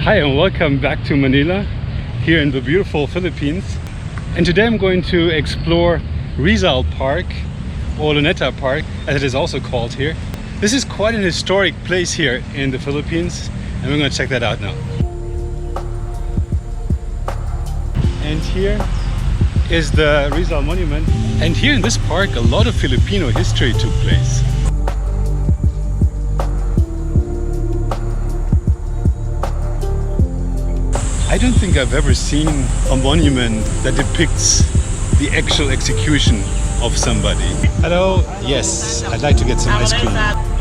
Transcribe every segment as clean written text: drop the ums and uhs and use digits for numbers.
Hi and welcome back to Manila, here in the beautiful Philippines. And today I'm going to explore Rizal Park, or Luneta Park, as it is also called here. This is quite an historic place here in the Philippines, and we're going to check that out now. And here is the Rizal Monument. And here in this park, a lot of Filipino history took place. I don't think I've ever seen a monument that depicts the actual execution of somebody. Hello, yes, I'd like to get some ice cream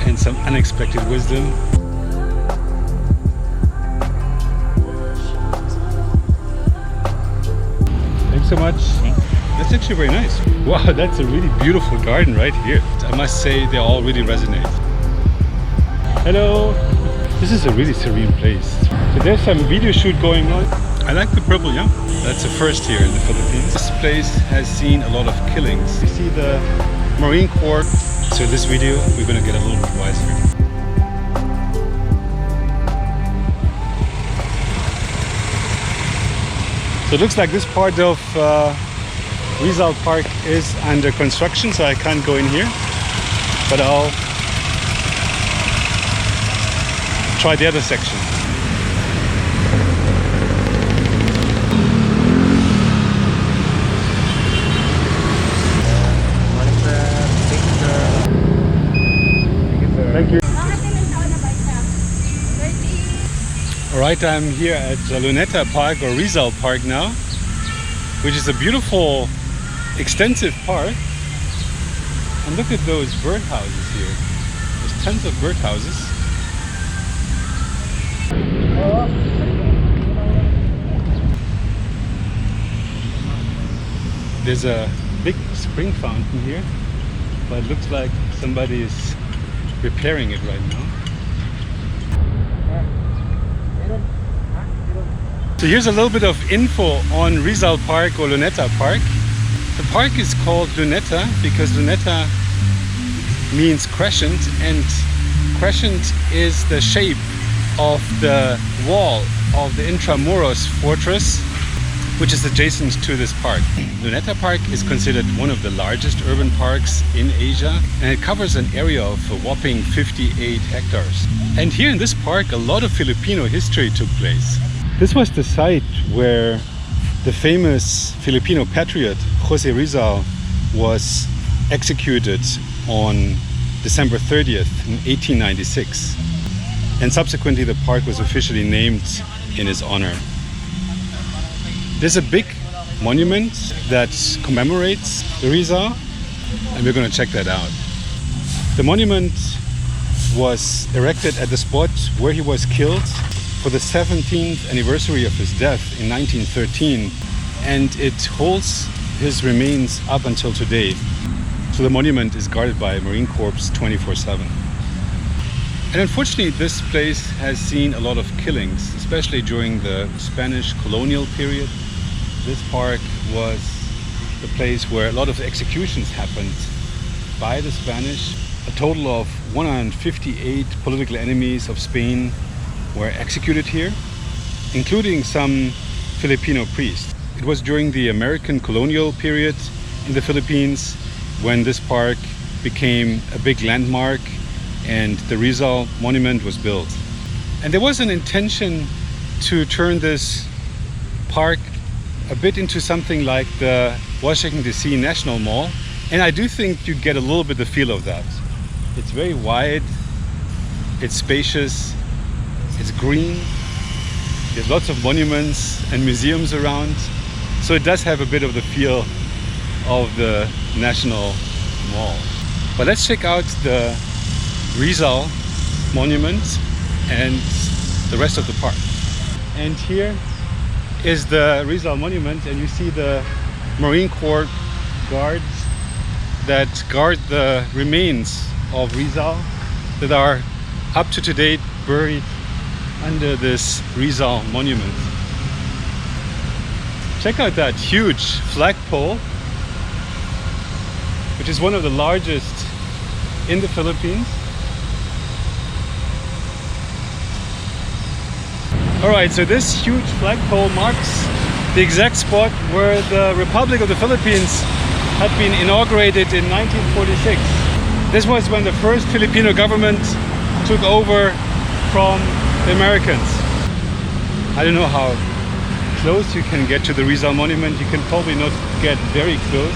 and some unexpected wisdom. Thanks so much. That's actually very nice. Wow, that's a really beautiful garden right here. I must say they all really resonate. Hello. This is a really serene place. So there's some video shoot going on. I like the purple yam. That's a first here in the Philippines. This place has seen a lot of killings. You see the Marine Corps. So in this video, we're going to get a little bit wiser. So it looks like this part of Rizal Park is under construction, so I can't go in here. But I'll try the other section. Morning, sir. Thank you, sir. Thank you. Alright, I'm here at Luneta Park, or Rizal Park now, which is a beautiful, extensive park. And look at those birdhouses here. There's tons of birdhouses. There's a big spring fountain here, but it looks like somebody is repairing it right now. So here's a little bit of info on Rizal Park, or Luneta Park. The park is called Luneta because Luneta means crescent, and crescent is the shape of the wall of the Intramuros fortress, which is adjacent to this park. Luneta Park is considered one of the largest urban parks in Asia, and it covers an area of a whopping 58 hectares. And here in this park, a lot of Filipino history took place. This was the site where the famous Filipino patriot Jose Rizal was executed on December 30th in 1896. And subsequently the park was officially named in his honor. There's a big monument that commemorates the Rizal, and we're going to check that out. The monument was erected at the spot where he was killed for the 17th anniversary of his death in 1913, and it holds his remains up until today. So the monument is guarded by Marine Corps 24/7. And unfortunately, this place has seen a lot of killings, especially during the Spanish colonial period. This park was the place where a lot of executions happened by the Spanish. A total of 158 political enemies of Spain were executed here, including some Filipino priests. It was during the American colonial period in the Philippines when this park became a big landmark and the Rizal Monument was built. And there was an intention to turn this park a bit into something like the Washington DC National Mall, and I do think you get a little bit the feel of that. It's very wide, it's spacious, it's green, there's lots of monuments and museums around, so it does have a bit of the feel of the National Mall. But let's check out the Rizal Monument and the rest of the park. And here is the Rizal Monument, and you see the Marine Corps guards that guard the remains of Rizal that are up to today buried under this Rizal Monument. Check out that huge flagpole, which is one of the largest in the Philippines. Alright, so this huge flagpole marks the exact spot where the Republic of the Philippines had been inaugurated in 1946. This was when the first Filipino government took over from the Americans. I don't know how close you can get to the Rizal Monument. You can probably not get very close.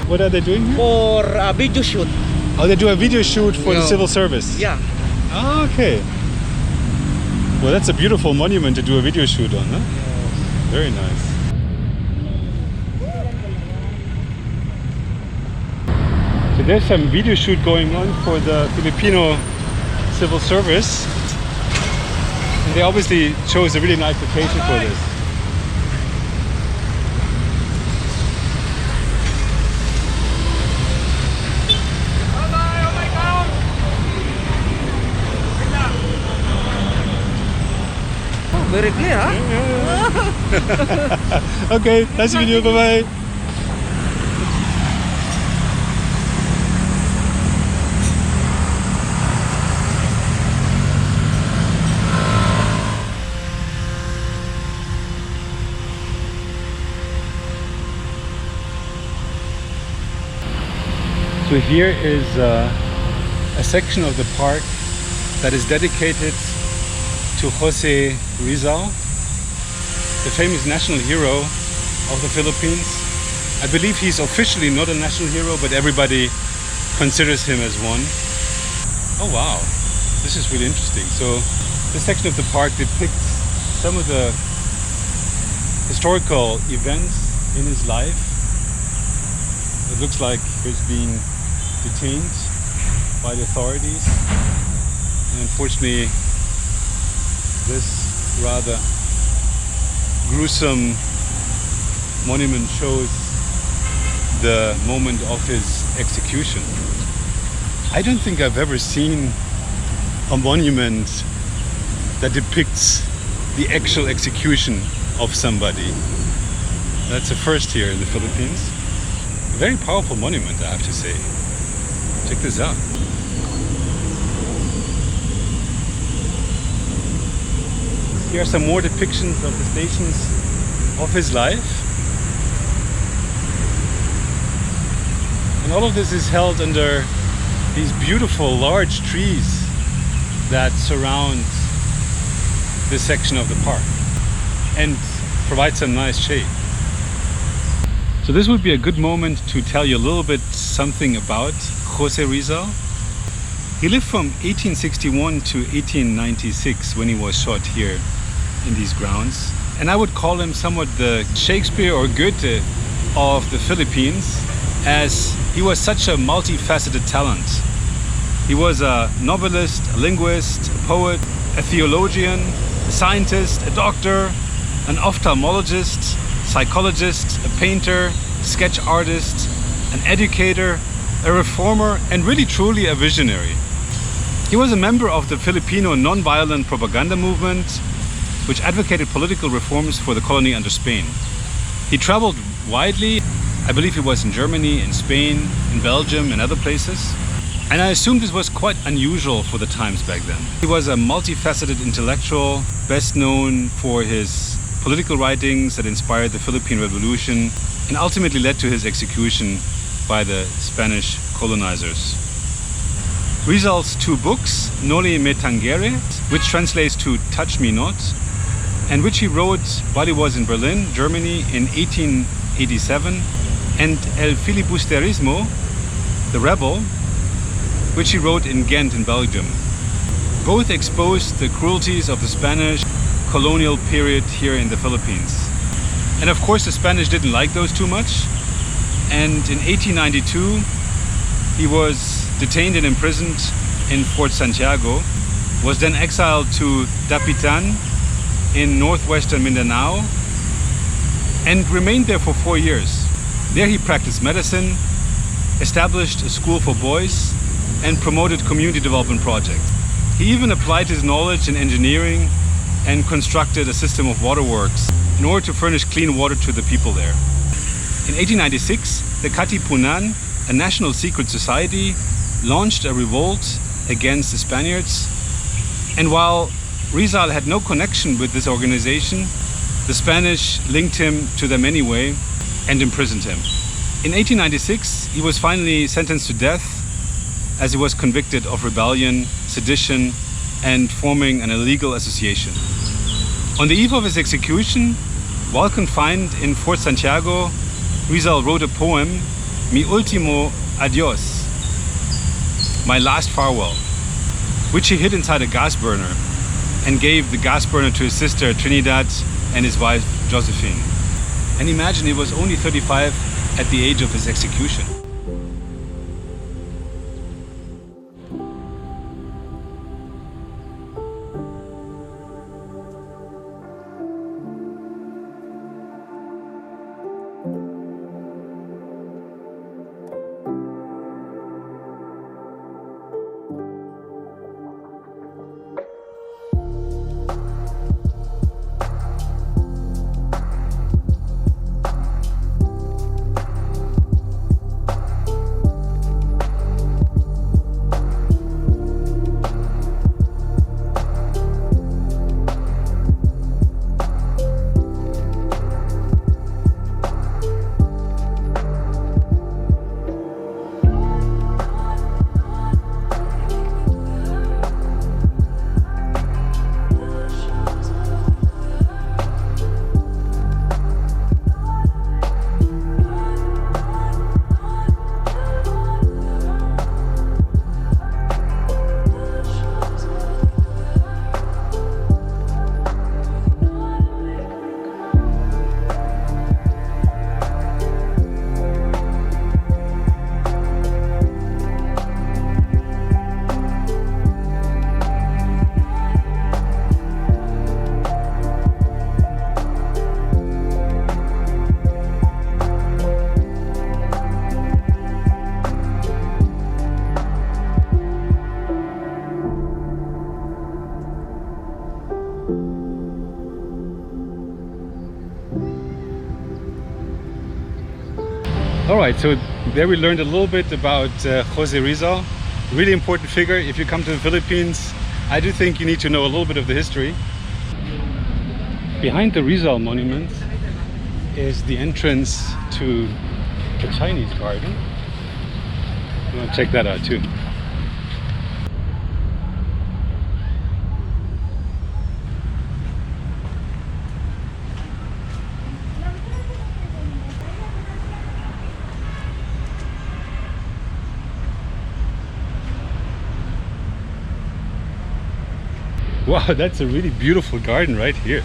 What are they doing here? For a video shoot. Oh, they do a video shoot for the civil service? Yeah. Oh, okay. Well, that's a beautiful monument to do a video shoot on, huh? Very nice. So there's some video shoot going on for the Filipino civil service. And they obviously chose a really nice location for this. Very clear, huh? Okay, nice to meet you. Bye bye. So here is a section of the park that is dedicated to Jose Rizal, the famous national hero of the Philippines. I believe he's officially not a national hero, but everybody considers him as one. Oh wow, this is really interesting. So this section of the park depicts some of the historical events in his life. It looks like he's being detained by the authorities, and unfortunately this rather gruesome monument shows the moment of his execution. I don't think I've ever seen a monument that depicts the actual execution of somebody. That's a first here in the Philippines. A very powerful monument, I have to say. Check this out. Here are some more depictions of the stations of his life. And all of this is held under these beautiful large trees that surround this section of the park and provide some nice shade. So this would be a good moment to tell you a little bit something about Jose Rizal. He lived from 1861 to 1896 when he was shot here in these grounds. And I would call him somewhat the Shakespeare or Goethe of the Philippines, as he was such a multifaceted talent. He was a novelist, a linguist, a poet, a theologian, a scientist, a doctor, an ophthalmologist, psychologist, a painter, sketch artist, an educator, a reformer, and really truly a visionary. He was a member of the Filipino non-violent propaganda movement, which advocated political reforms for the colony under Spain. He traveled widely. I believe he was in Germany, in Spain, in Belgium, and other places. And I assume this was quite unusual for the times back then. He was a multifaceted intellectual, best known for his political writings that inspired the Philippine Revolution and ultimately led to his execution by the Spanish colonizers. Rizal's two books, Noli Me Tangere, which translates to Touch Me Not, and which he wrote while he was in Berlin, Germany in 1887, and El Filibusterismo, The Rebel, which he wrote in Ghent in Belgium. Both exposed the cruelties of the Spanish colonial period here in the Philippines. And of course the Spanish didn't like those too much, and in 1892 he was detained and imprisoned in Fort Santiago, was then exiled to Dapitan in northwestern Mindanao, and remained there for 4 years. There he practiced medicine, established a school for boys, and promoted community development projects. He even applied his knowledge in engineering and constructed a system of waterworks in order to furnish clean water to the people there. In 1896, the Katipunan, a national secret society, launched a revolt against the Spaniards. And while Rizal had no connection with this organization, the Spanish linked him to them anyway and imprisoned him. In 1896, he was finally sentenced to death as he was convicted of rebellion, sedition, and forming an illegal association. On the eve of his execution, while confined in Fort Santiago, Rizal wrote a poem, Mi Ultimo Adios, My Last Farewell, which he hid inside a gas burner and gave the gas burner to his sister Trinidad and his wife Josephine. And imagine, he was only 35 at the age of his execution. Alright, so there we learned a little bit about Jose Rizal. Really important figure. If you come to the Philippines, I do think you need to know a little bit of the history. Behind the Rizal monument is the entrance to the Chinese garden. You want to check that out too. Wow, that's a really beautiful garden right here.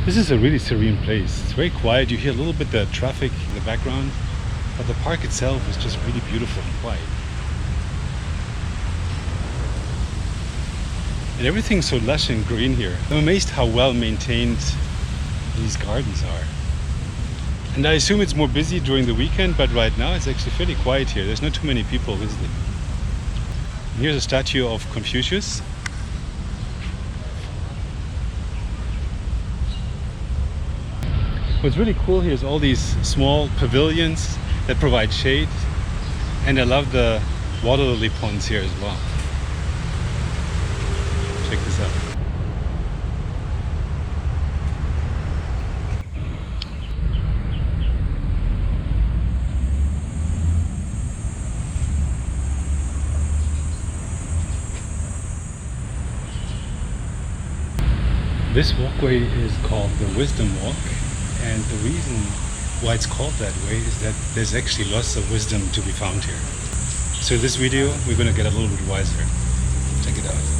This is a really serene place. It's very quiet. You hear a little bit the traffic in the background, but the park itself is just really beautiful and quiet. And everything's so lush and green here. I'm amazed how well maintained these gardens are. And I assume it's more busy during the weekend, but right now it's actually fairly quiet here. There's not too many people visiting. And here's a statue of Confucius. What's really cool here is all these small pavilions that provide shade, and I love the water lily ponds here as well. Check this out. This walkway is called the Wisdom Walk, and the reason why it's called that way is that there's actually lots of wisdom to be found here. So in this video we're going to get a little bit wiser. Check it out.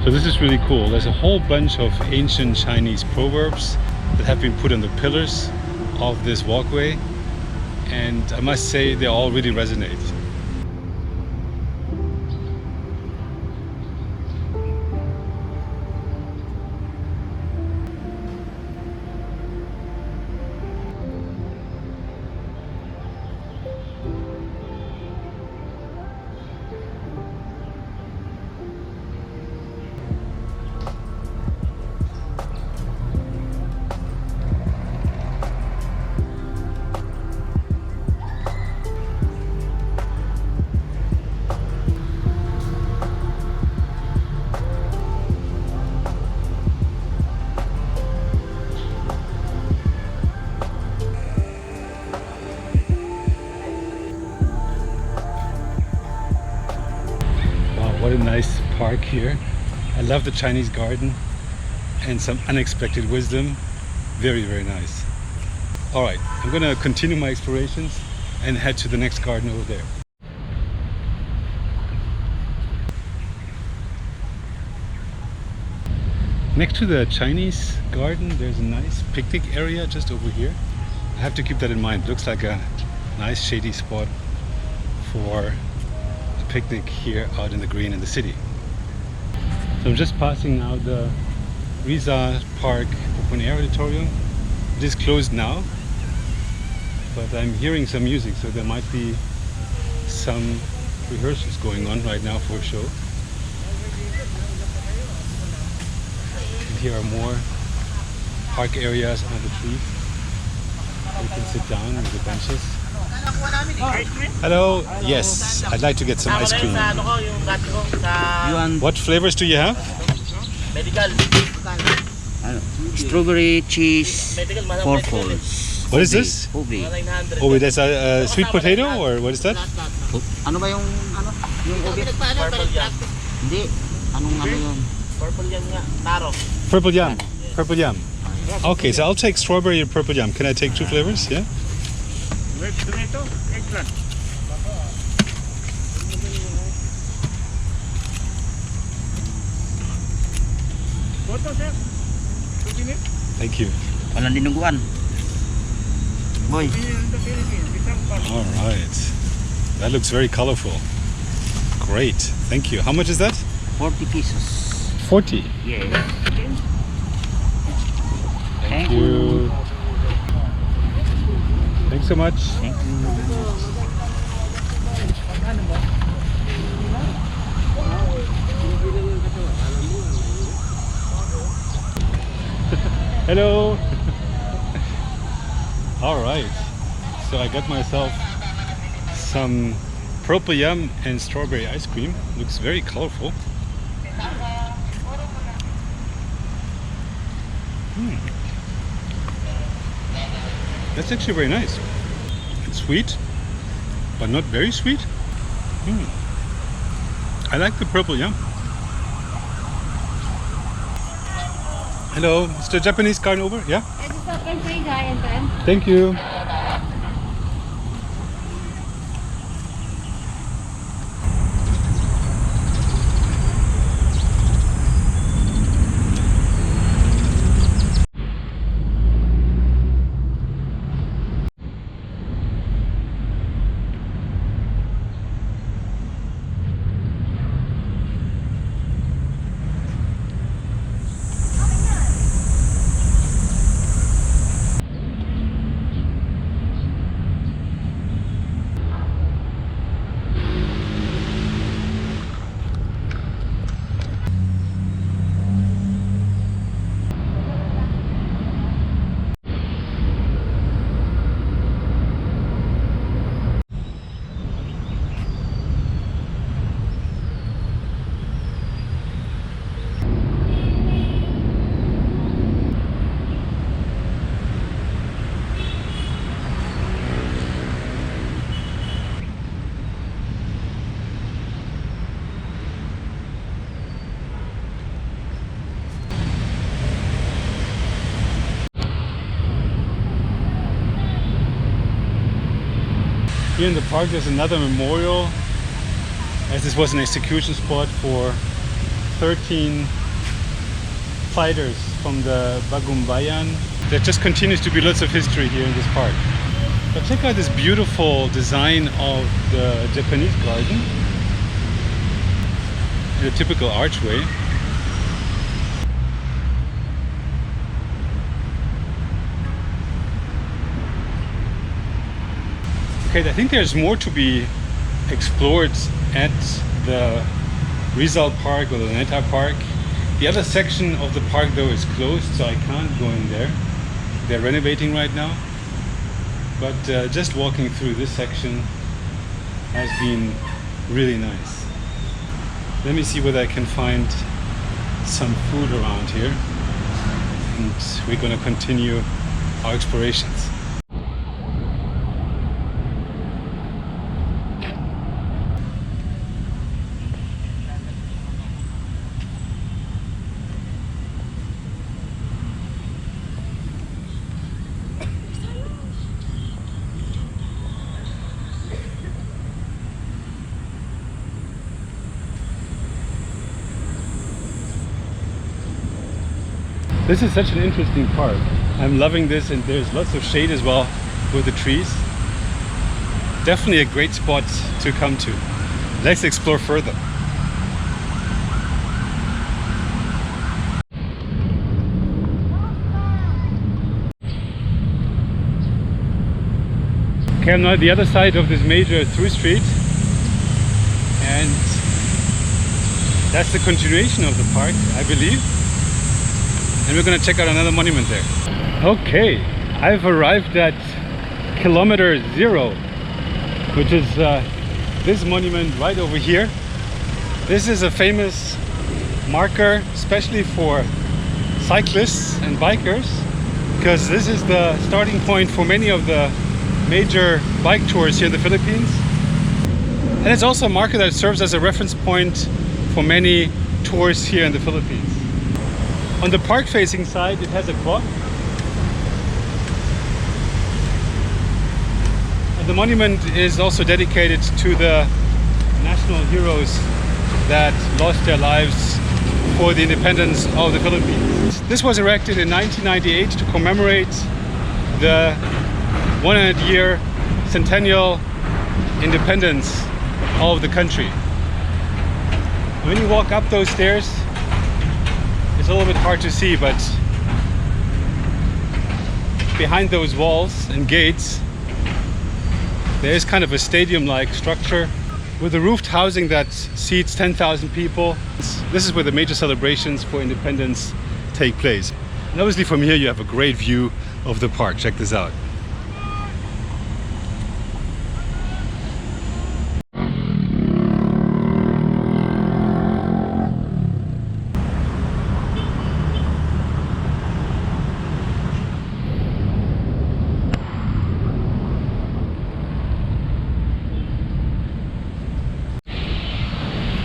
So this is really cool. There's a whole bunch of ancient Chinese proverbs that have been put on the pillars of this walkway, and I must say they all really resonate. What a nice park here. I love the Chinese garden and some unexpected wisdom. Very, very nice. All right, I'm gonna continue my explorations and head to the next garden over there. Next to the Chinese garden, there's a nice picnic area just over here. I have to keep that in mind. It looks like a nice shady spot for picnic here out in the green in the city. So I'm just passing now the Rizal Park open air auditorium. It is closed now, but I'm hearing some music, so there might be some rehearsals going on right now for a show. And here are more park areas under the trees. You can sit down with the benches. Hello. Yes, I'd like to get some ice cream. What flavors do you have? Strawberry cheese waffles. What is this? Ube. Oh, wait, that's a sweet potato, or what is that? Ano ba yung ano? Yung ube? Purple yam. Hindi. Anong ano yun? Purple yam nga. Taro. Purple yam. Purple yam. Okay, so I'll take strawberry and purple yam. Can I take two flavors? Yeah. Red tomato, eggplant. Photo, sir. 2 minutes. Thank you. Walang dinuguan. Boy. All right. That looks very colorful. Great. Thank you. How much is that? 40 pesos. 40. Yeah. Thank you. Thanks so much. Thank you. Hello. All right. So I got myself some purple yam and strawberry ice cream. Looks very colorful. That's actually very nice. It's sweet, but not very sweet. I like the purple yam. Hello, is the Japanese garden over? Yeah? Thank you. Here in the park there's another memorial, as this was an execution spot for 13 fighters from the Bagumbayan. There just continues to be lots of history here in this park. But check out this beautiful design of the Japanese garden. The typical archway. Okay, I think there's more to be explored at the Rizal Park or the Luneta Park. The other section of the park though is closed, so I can't go in there. They're renovating right now. But just walking through this section has been really nice. Let me see whether I can find some food around here. And we're going to continue our explorations. This is such an interesting park. I'm loving this, and there's lots of shade as well with the trees. Definitely a great spot to come to. Let's explore further. Okay, I'm now at the other side of this major through street, and that's the continuation of the park, I believe. And we're going to check out another monument there. Okay, I've arrived at kilometer 0, which is this monument right over here. This is a famous marker, especially for cyclists and bikers, because this is the starting point for many of the major bike tours here in the Philippines. And it's also a marker that serves as a reference point for many tours here in the Philippines. On the park facing side, it has a clock. And the monument is also dedicated to the national heroes that lost their lives for the independence of the Philippines. This was erected in 1998 to commemorate the 100-year centennial independence of the country. When you walk up those stairs, it's a little bit hard to see, but behind those walls and gates there is kind of a stadium-like structure with a roofed housing that seats 10,000 people. This is where the major celebrations for independence take place. And obviously from here you have a great view of the park. Check this out.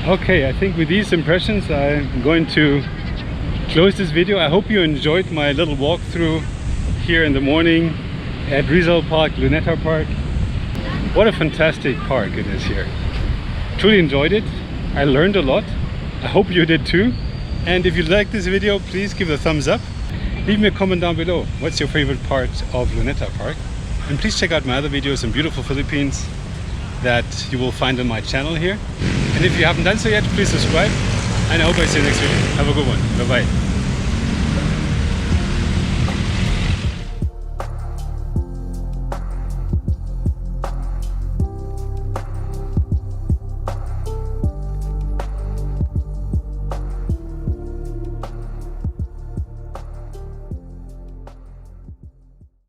Okay, I think with these impressions I'm going to close this video. I hope you enjoyed my little walkthrough here in the morning at Rizal Park, Luneta Park. What a fantastic park it is here. Truly enjoyed it. I learned a lot. I hope you did too. And if you liked this video, please give it a thumbs up. Leave me a comment down below. What's your favorite part of Luneta Park? And please check out my other videos in beautiful Philippines that you will find on my channel here. And if you haven't done so yet, please subscribe. And I hope I see you next video. Have a good one. Bye bye.